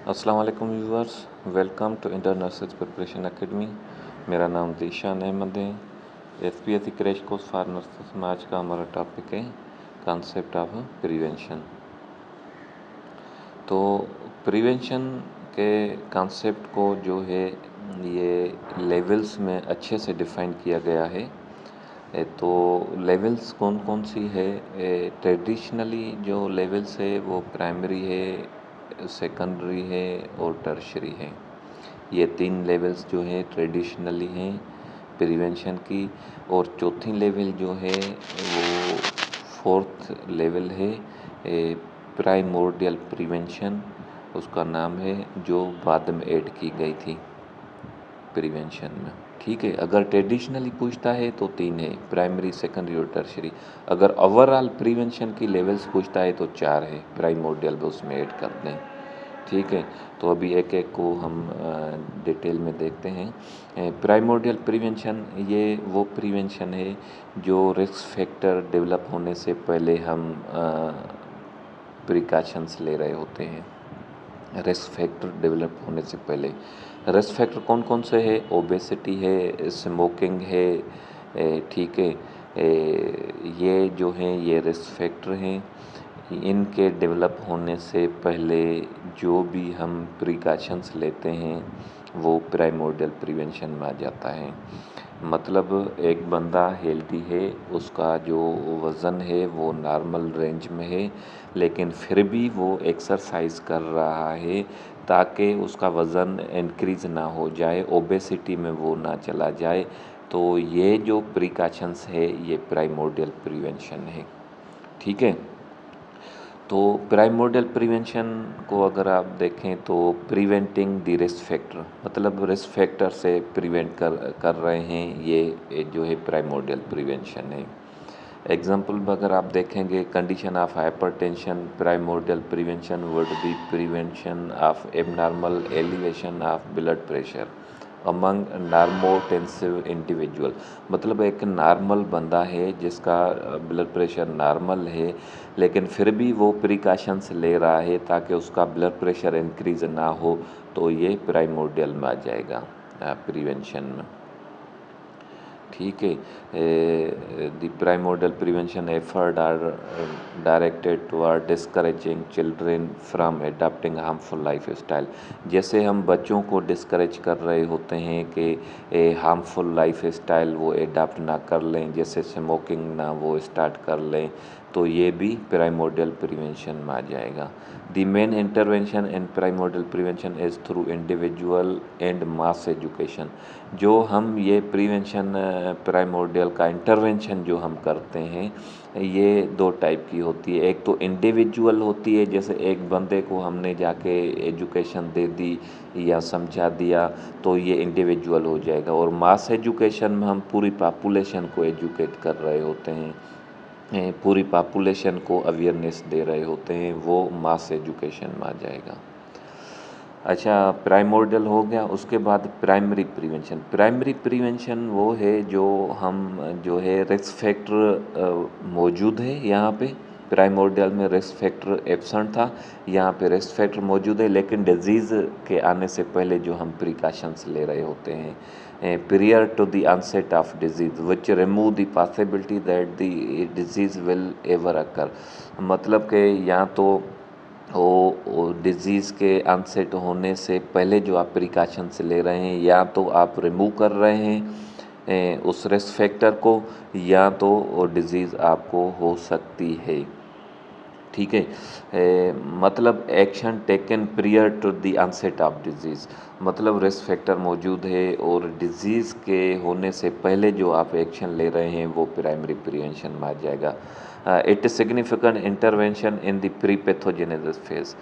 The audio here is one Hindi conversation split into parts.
अस्सलाम वालेकुम viewers, welcome to inter nurses preparation academy. मेरा नाम ज़ीशान अहमद है। SPSC crash course for nurses में आज का हमारा टॉपिक है कॉन्सेप्ट ऑफ प्रिवेंशन। तो प्रिवेंशन के कॉन्सेप्ट को जो है ये लेवल्स में अच्छे से डिफ़ाइन किया गया है। तो लेवल्स कौन कौन सी है? ट्रेडिशनली जो लेवल्स है वो प्राइमरी है, सेकेंडरी है और टर्शरी है। ये तीन लेवल्स जो है ट्रेडिशनली हैं प्रिवेंशन की। और चौथी लेवल जो है वो फोर्थ लेवल है प्राइमोर्डियल प्रिवेंशन, उसका नाम है, जो बाद में ऐड की गई थी प्रिवेंशन में। ठीक है, अगर ट्रेडिशनली पूछता है तो तीन है, प्राइमरी, सेकेंडरी और टर्शरी। अगर ओवरऑल प्रिवेंशन की लेवल्स पूछता है तो चार है, प्राइमोर्डियल भी उसमें ऐड कर दें। ठीक है, तो अभी एक एक को हम डिटेल में देखते हैं। प्राइमोर्डियल प्रिवेंशन ये वो प्रिवेंशन है जो रिस्क फैक्टर डेवलप होने से पहले हम प्रिकॉशंस ले रहे होते हैं। रिस्क फैक्टर डेवलप होने से पहले रिस्क फैक्टर कौन कौन से है? ओबेसिटी है, स्मोकिंग है, ठीक है, ये जो हैं ये रिस्क फैक्टर हैं। इनके डेवलप होने से पहले जो भी हम प्रिकॉशंस लेते हैं वो प्राइमोर्डियल प्रिवेंशन में आ जाता है। मतलब एक बंदा हेल्दी है, उसका जो वज़न है वो नॉर्मल रेंज में है, लेकिन फिर भी वो एक्सरसाइज कर रहा है ताकि उसका वज़न इंक्रीज़ ना हो जाए, ओबेसिटी में वो ना चला जाए। तो ये जो प्रिकॉशंस है ये प्राइमोर्डियल प्रिवेंशन है। ठीक है, तो प्राइमोर्डियल प्रिवेंशन को अगर आप देखें तो प्रिवेंटिंग द रिस्क फैक्टर, मतलब रिस्क फैक्टर से प्रिवेंट कर रहे हैं, ये जो है प्राइमोर्डियल प्रिवेंशन है। एग्जाम्पल अगर आप देखेंगे, condition of hypertension, primordial prevention would be prevention of abnormal elevation of blood pressure among normotensive individual. मतलब एक नॉर्मल बंदा है जिसका ब्लड प्रेशर नॉर्मल है, लेकिन फिर भी वो प्रिकॉशंस ले रहा है ताकि उसका ब्लड प्रेशर इंक्रीज़ ना हो, तो ये प्राइमोर्डियल में आ जाएगा प्रिवेंशन में। ठीक है, the primordial prevention effort are directed toward discouraging children from adapting harmful life style. जैसे हम बच्चों को डिस्करेज कर रहे होते हैं कि हार्मफुल लाइफ स्टाइल वो एडाप्ट ना कर लें, जैसे स्मोकिंग ना वो स्टार्ट कर लें, तो ये भी प्राइमोर्डियल प्रिवेंशन में आ जाएगा। The main intervention in primordial prevention is through individual and mass education. जो हम ये प्रिवेंशन प्राइमोर्डियल का इंटरवेंशन जो हम करते हैं ये दो टाइप की होती है। एक तो इंडिविजुअल होती है, जैसे एक बंदे को हमने जाके एजुकेशन दे दी या समझा दिया, तो ये इंडिविजुअल हो जाएगा। और मास एजुकेशन में हम पूरी पॉपुलेशन को एजुकेट कर रहे होते हैं, पूरी पॉपुलेशन को अवेयरनेस दे रहे होते हैं, वो मास एजुकेशन में आ जाएगा। अच्छा, प्राइमोर्डियल हो गया। उसके बाद प्राइमरी प्रिवेंशन। प्राइमरी प्रिवेंशन वो है जो हम जो है रिस्क फैक्टर मौजूद है यहाँ पे। प्राइमोर्डियल में रिस्क फैक्टर एब्सेंट था, यहाँ पे रिस्क फैक्टर मौजूद है, लेकिन डिजीज़ के आने से पहले जो हम प्रिकॉशंस ले रहे होते हैं prior to the onset of disease which remove the possibility that the disease will ever occur। मतलब कि या तो वो डिज़ीज़ के अनसेट होने से पहले जो आप प्रिकॉशंस ले रहे हैं, या तो आप रिमूव कर रहे हैं उस रिस्क फैक्टर को, या तो वो डिज़ीज़ आपको हो सकती है। ठीक है, मतलब action taken prior to the onset of disease, मतलब रिस्क फैक्टर मौजूद है और डिजीज़ के होने से पहले जो आप एक्शन ले रहे हैं वो प्राइमरी प्रिवेंशन में आ जाएगा। It significant intervention in the pre pathogenesis phase.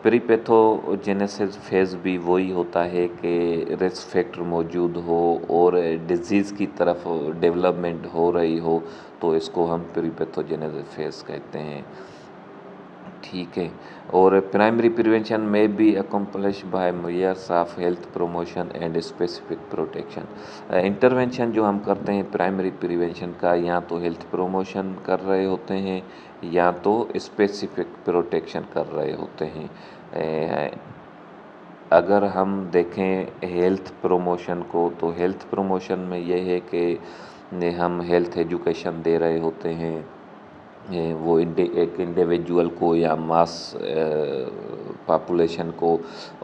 Pre pathogenesis phase भी वही होता है कि रिस्क फैक्टर मौजूद हो और डिजीज़ की तरफ डेवलपमेंट हो रही हो, तो इसको हम प्री पैथोजेनेसिस फेज कहते हैं। ठीक है, और प्राइमरी प्रिवेंशन में be accomplish by measures of health promotion and specific protection. Intervention जो हम करते हैं प्राइमरी प्रिवेंशन का, या तो हेल्थ प्रमोशन कर रहे होते हैं या तो स्पेसिफिक प्रोटेक्शन कर रहे होते हैं। अगर हम देखें हेल्थ प्रमोशन को, तो हेल्थ प्रमोशन में ये है कि हम हेल्थ एजुकेशन दे रहे होते हैं। वो एक इंडिविजुअल को या मास पॉपुलेशन को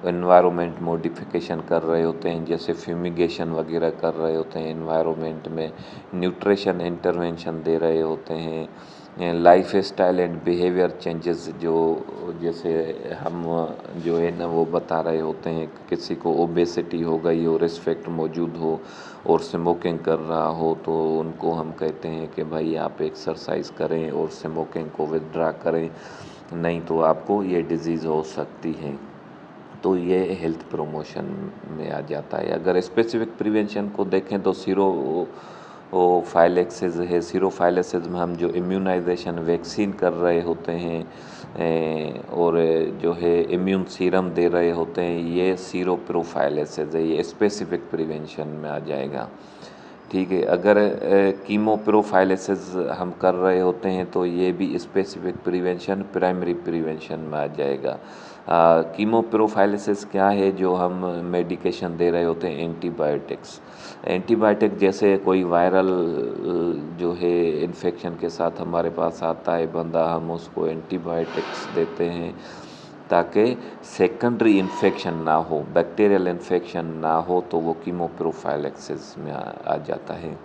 एनवायरनमेंट मॉडिफिकेशन कर रहे होते हैं, जैसे फ्यूमिगेशन वगैरह कर रहे होते हैं एनवायरनमेंट में, न्यूट्रिशन इंटरवेंशन दे रहे होते हैं, life style and behaviour changes जो जैसे हम जो है ना वो बता रहे होते हैं। किसी को ओबेसिटी हो गई हो, रिस्क फैक्टर मौजूद हो और स्मोकिंग कर रहा हो, तो उनको हम कहते हैं कि भाई आप एक्सरसाइज करें और स्मोकिंग को विथड्रा करें, नहीं तो आपको ये डिज़ीज़ हो सकती है। तो ये हेल्थ प्रमोशन में आ जाता है। अगर स्पेसिफिक प्रिवेंशन को देखें तो फाइलेक्सिस है। सीरोफाइलेसिस में हम जो इम्यूनाइजेशन वैक्सीन कर रहे होते हैं और जो है इम्यून सीरम दे रहे होते हैं, ये सीरोप्रोफाइलेसिस है, ये स्पेसिफिक प्रिवेंशन में आ जाएगा। ठीक है। अगर कीमोप्रोफाइलेसिस हम कर रहे होते हैं तो ये भी स्पेसिफिक प्रिवेंशन प्राइमरी प्रिवेंशन में आ जाएगा। कीमोप्रोफाइलेसिस क्या है? जो हम मेडिकेशन दे रहे होते हैं एंटीबायोटिक्स। एंटीबायोटिक जैसे कोई वायरल जो है इन्फेक्शन के साथ हमारे पास आता है बंदा, हम उसको एंटीबायोटिक्स देते हैं ताकि सेकेंडरी इन्फेक्शन ना हो, बैक्टीरियल इन्फेक्शन ना हो, तो वो कीमोप्रोफाइलेक्सिस में आ जाता है।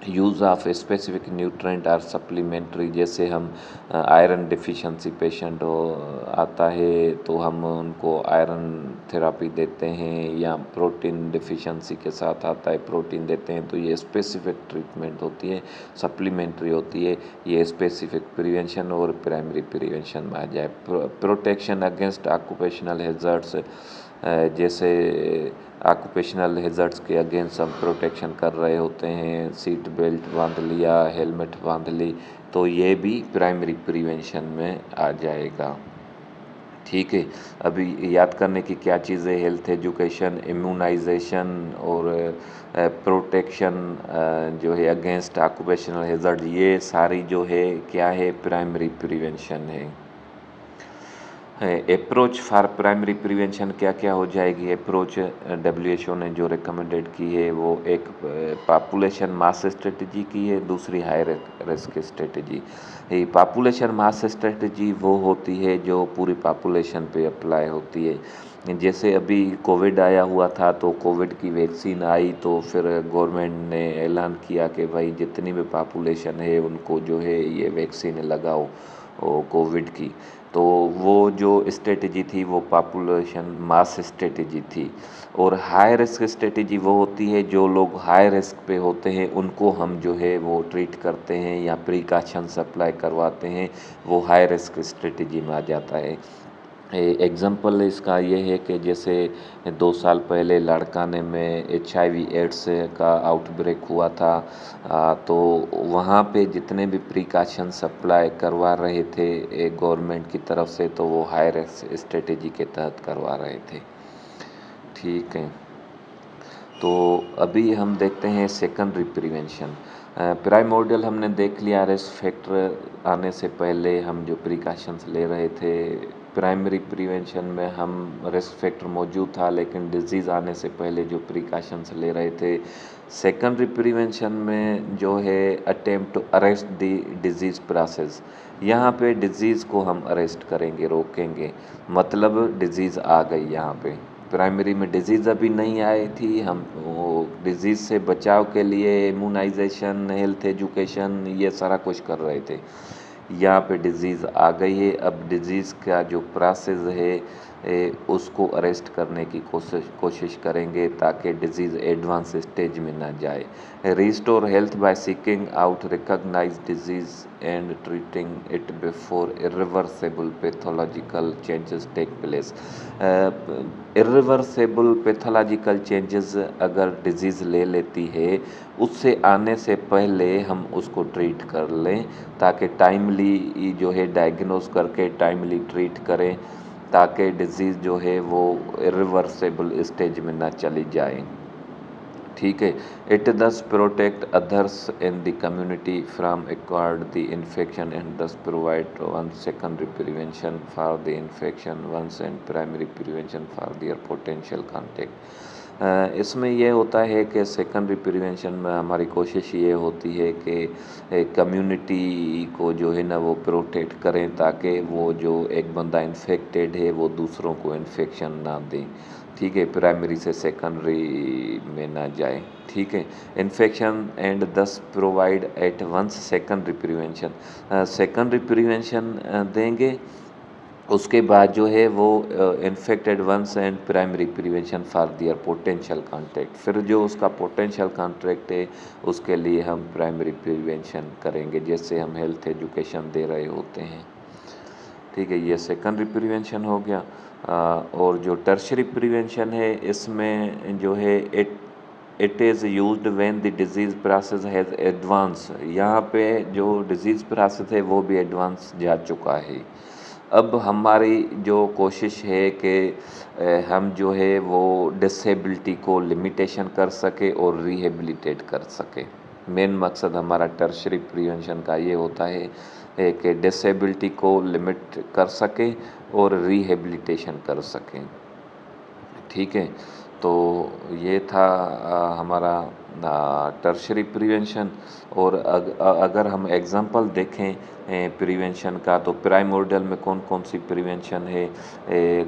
यूज़ ऑफ स्पेसिफिक न्यूट्रेंट और सप्लीमेंट्री, जैसे हम आयरन डिफिशिएंसी पेशेंट हो आता है तो हम उनको आयरन थेरापी देते हैं, या प्रोटीन डिफिशिएंसी के साथ आता है प्रोटीन देते हैं, तो ये स्पेसिफिक ट्रीटमेंट होती है, सप्लीमेंट्री होती है। ये स्पेसिफिक प्रिवेंशन और प्राइमरी प्रिवेंशन में आ जाए। प्रोटेक्शन अगेंस्ट ऑक्यूपेशनल हैज़र्ड्स, जैसे ऑक्यूपेशनल हैज़र्ड्स के अगेंस्ट हम प्रोटेक्शन कर रहे होते हैं, सीट बेल्ट बांध लिया, हेलमेट बांध ली, तो ये भी प्राइमरी प्रिवेंशन में आ जाएगा। ठीक है। अभी याद करने की क्या चीज़ें, हेल्थ एजुकेशन, इम्यूनाइजेशन और प्रोटेक्शन जो है अगेंस्ट ऑक्यूपेशनल हैज़र्ड, ये सारी जो है क्या है, प्राइमरी प्रिवेंशन है। अप्रोच फॉर प्राइमरी प्रिवेंशन क्या क्या हो जाएगी? अप्रोच WHO ने जो रिकमेंडेड की है वो एक पॉपुलेशन मास स्ट्रेटजी की है, दूसरी हाई रिस्क स्ट्रेटजी। ये पॉपुलेशन मास स्ट्रेटजी वो होती है जो पूरी पॉपुलेशन पे अप्लाई होती है। जैसे अभी कोविड आया हुआ था, तो कोविड की वैक्सीन आई तो फिर गवर्नमेंट ने ऐलान किया कि भाई जितनी भी पॉपुलेशन है उनको जो है ये वैक्सीन लगाओ कोविड की। तो वो जो स्ट्रेटजी थी वो पॉपुलेशन मास स्ट्रेटजी थी। और हाई रिस्क स्ट्रेटजी वो होती है जो लोग हाई रिस्क पे होते हैं उनको हम जो है वो ट्रीट करते हैं या प्रिकॉशन सप्लाई करवाते हैं, वो हाई रिस्क स्ट्रेटजी में आ जाता है। एग्ज़ाम्पल इसका ये है कि जैसे 2 साल पहले लड़काने में HIV एड्स का आउटब्रेक हुआ था, तो वहाँ पे जितने भी प्रिकॉशन सप्लाई करवा रहे थे गवर्नमेंट की तरफ से, तो वो हाई रिस्क स्ट्रेटजी के तहत करवा रहे थे। ठीक है। तो अभी हम देखते हैं सेकेंडरी प्रिवेंशन। प्राइमोर्डियल हमने देख लिया, रिस्क फैक्टर आने से पहले हम जो प्रिकॉशंस ले रहे थे। प्राइमरी प्रिवेंशन में हम रिस्क फैक्टर मौजूद था लेकिन डिजीज़ आने से पहले जो प्रिकॉशंस ले रहे थे। सेकेंडरी प्रिवेंशन में जो है attempt to arrest the disease process, यहाँ पे डिजीज़ को हम अरेस्ट करेंगे, रोकेंगे, मतलब डिजीज़ आ गई यहाँ पे। प्राइमरी में डिजीज़ अभी नहीं आई थी, हम वो डिजीज़ से बचाव के लिए इम्यूनाइजेशन, हेल्थ एजुकेशन, ये सारा कुछ कर रहे थे। यहाँ पे डिज़ीज़ आ गई है, अब डिज़ीज़ का जो प्रोसेस है उसको अरेस्ट करने की कोशिश करेंगे ताकि डिज़ीज़ एडवांस स्टेज में ना जाए। Restore health by seeking out recognise disease and treating it before irreversible pathological changes take place. Irreversible pathological changes अगर डिज़ीज़ ले लेती है, उससे आने से पहले हम उसको ट्रीट कर लें ताकि टाइमली जो है डायग्नोस करके टाइमली ट्रीट करें, ताकि डिज़ीज़ जो है वो इरिवर्सिबल स्टेज में ना चली जाए। ठीक है। It does protect others in the community from acquired the infection and दस provide one secondary prevention for the infection once and primary prevention for their potential contact. इसमें ये होता है कि सेकेंडरी प्रिवेंशन में हमारी कोशिश ये होती है कि कम्युनिटी को जो है ना वो प्रोटेक्ट करें, ताकि वो जो एक बंदा इन्फेक्टेड है वो दूसरों को इन्फेक्शन ना दें। ठीक है, प्राइमरी से सेकेंडरी में ना जाए। ठीक है, इन्फेक्शन एंड दस provide at once secondary prevention. Secondary prevention देंगे, उसके बाद जो है वो infected ones and primary prevention for their potential contact. फिर जो उसका पोटेंशियल कॉन्ट्रैक्ट है उसके लिए हम प्राइमरी प्रिवेंशन करेंगे, जैसे हम हेल्थ एजुकेशन दे रहे होते हैं। ठीक है, ये सेकेंडरी प्रिवेंशन हो गया। और जो टर्शरी प्रिवेंशन है इसमें जो है it is used when the disease process has advance. यहाँ पे जो डिजीज़ प्रोसेस है वो भी एडवांस जा चुका है। अब हमारी जो कोशिश है कि हम जो है वो डिसेबिलिटी को लिमिटेशन कर सके और रिहेबिलिटेट कर सके। मेन मकसद हमारा टर्शरी प्रिवेंशन का ये होता है कि डिसेबिलिटी को लिमिट कर सके और रिहेबिलिटेशन कर सकें। ठीक है, तो ये था हमारा टर्शरी प्रिवेंशन। और अगर हम एग्जांपल देखें प्रिवेंशन का, तो प्राइमोर्डियल में कौन कौन सी प्रिवेंशन है।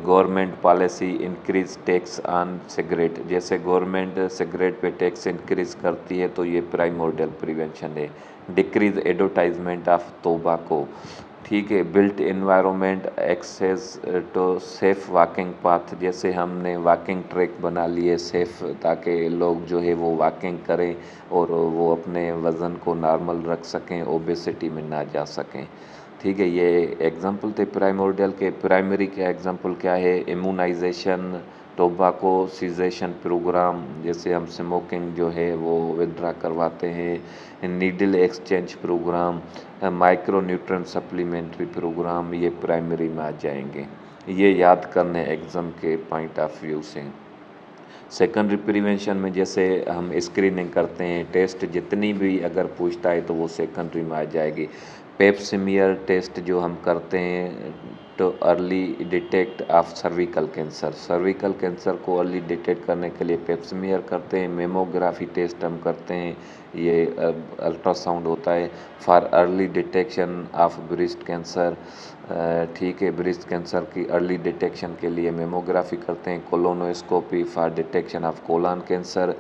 Government policy increase tax on cigarette, जैसे गवर्नमेंट सिगरेट पे टैक्स इंक्रीज करती है तो ये प्राइमोर्डियल प्रिवेंशन है। Decrease advertisement of tobacco. ठीक है, built environment access to safe walking path, जैसे हमने वॉकिंग ट्रैक बना लिए सेफ़, ताकि लोग जो है वो वॉकिंग करें और वो अपने वज़न को नॉर्मल रख सकें, ओबेसिटी में ना जा सकें। ठीक है, ये एग्जांपल थे प्राइमोर्डियल के। प्राइमरी का एग्जांपल क्या है, इम्यूनाइजेशन, टोबाको सीजेशन प्रोग्राम, जैसे हम स्मोकिंग जो है वो विथड्रा करवाते हैं। Needle exchange programme, micro nutrient supplementary programme, ये प्राइमरी में आ जाएंगे। ये याद करने एग्ज़ाम के पॉइंट ऑफ व्यू से। सेकेंडरी प्रिवेंशन में जैसे हम स्क्रीनिंग करते हैं, टेस्ट जितनी भी अगर पूछता है तो वो सेकेंडरी में आ जाएगी। पेप्सिमियर टेस्ट जो हम करते हैं तो early detect of cervical cancer, cervical cancer को अर्ली डिटेक्ट करने के लिए पेप्सिमियर करते हैं। मेमोग्राफी टेस्ट हम करते हैं, ये अल्ट्रासाउंड होता है for early detection of breast cancer. ठीक है, ब्रेस्ट कैंसर की अर्ली डिटेक्शन के लिए मेमोग्राफी करते हैं। Colonoscopy for detection of colon cancer.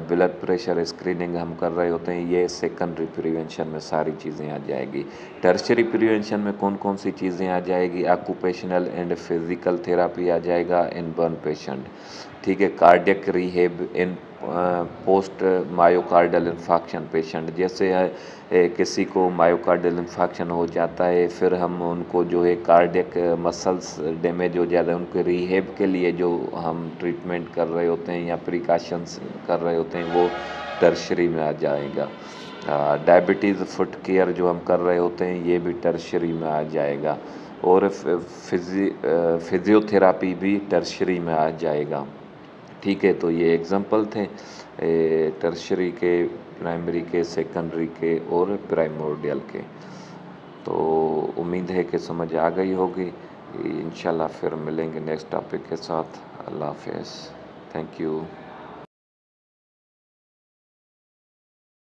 Blood pressure screening हम कर रहे होते हैं, ये सेकेंडरी प्रिवेंशन में सारी चीज़ें आ जाएगी। टर्शरी प्रिवेंशन में कौन कौन सी चीज़ें आ जाएगी, ऑक्यूपेशनल एंड फिजिकल थेरापी आ जाएगा इन बर्न पेशेंट। ठीक है, कार्डियक रिहेब इन पोस्ट मायोकार्डियल इन्फाक्शन पेशेंट, जैसे किसी को मायोकार्डियल इन्फाक्शन हो जाता है, फिर हम उनको जो है कार्डियक मसल्स डैमेज हो जाता है, उनके रिहेब के लिए जो हम ट्रीटमेंट कर रहे होते हैं या प्रिकॉशंस कर रहे होते हैं वो टर्शरी में आ जाएगा। डायबिटीज़ फुट केयर जो हम कर रहे होते हैं ये भी टर्शरी में आ जाएगा। और फिजियोथेरापी भी टर्शरी में आ जाएगा। ठीक है, तो ये एग्जांपल थे टर्शरी के, प्राइमरी के, सेकेंडरी के और प्राइमोर्डियल के। तो उम्मीद है कि समझ आ गई होगी। इंशाल्लाह फिर मिलेंगे नेक्स्ट टॉपिक के साथ। अल्लाह हाफ़िज़, थैंक यू।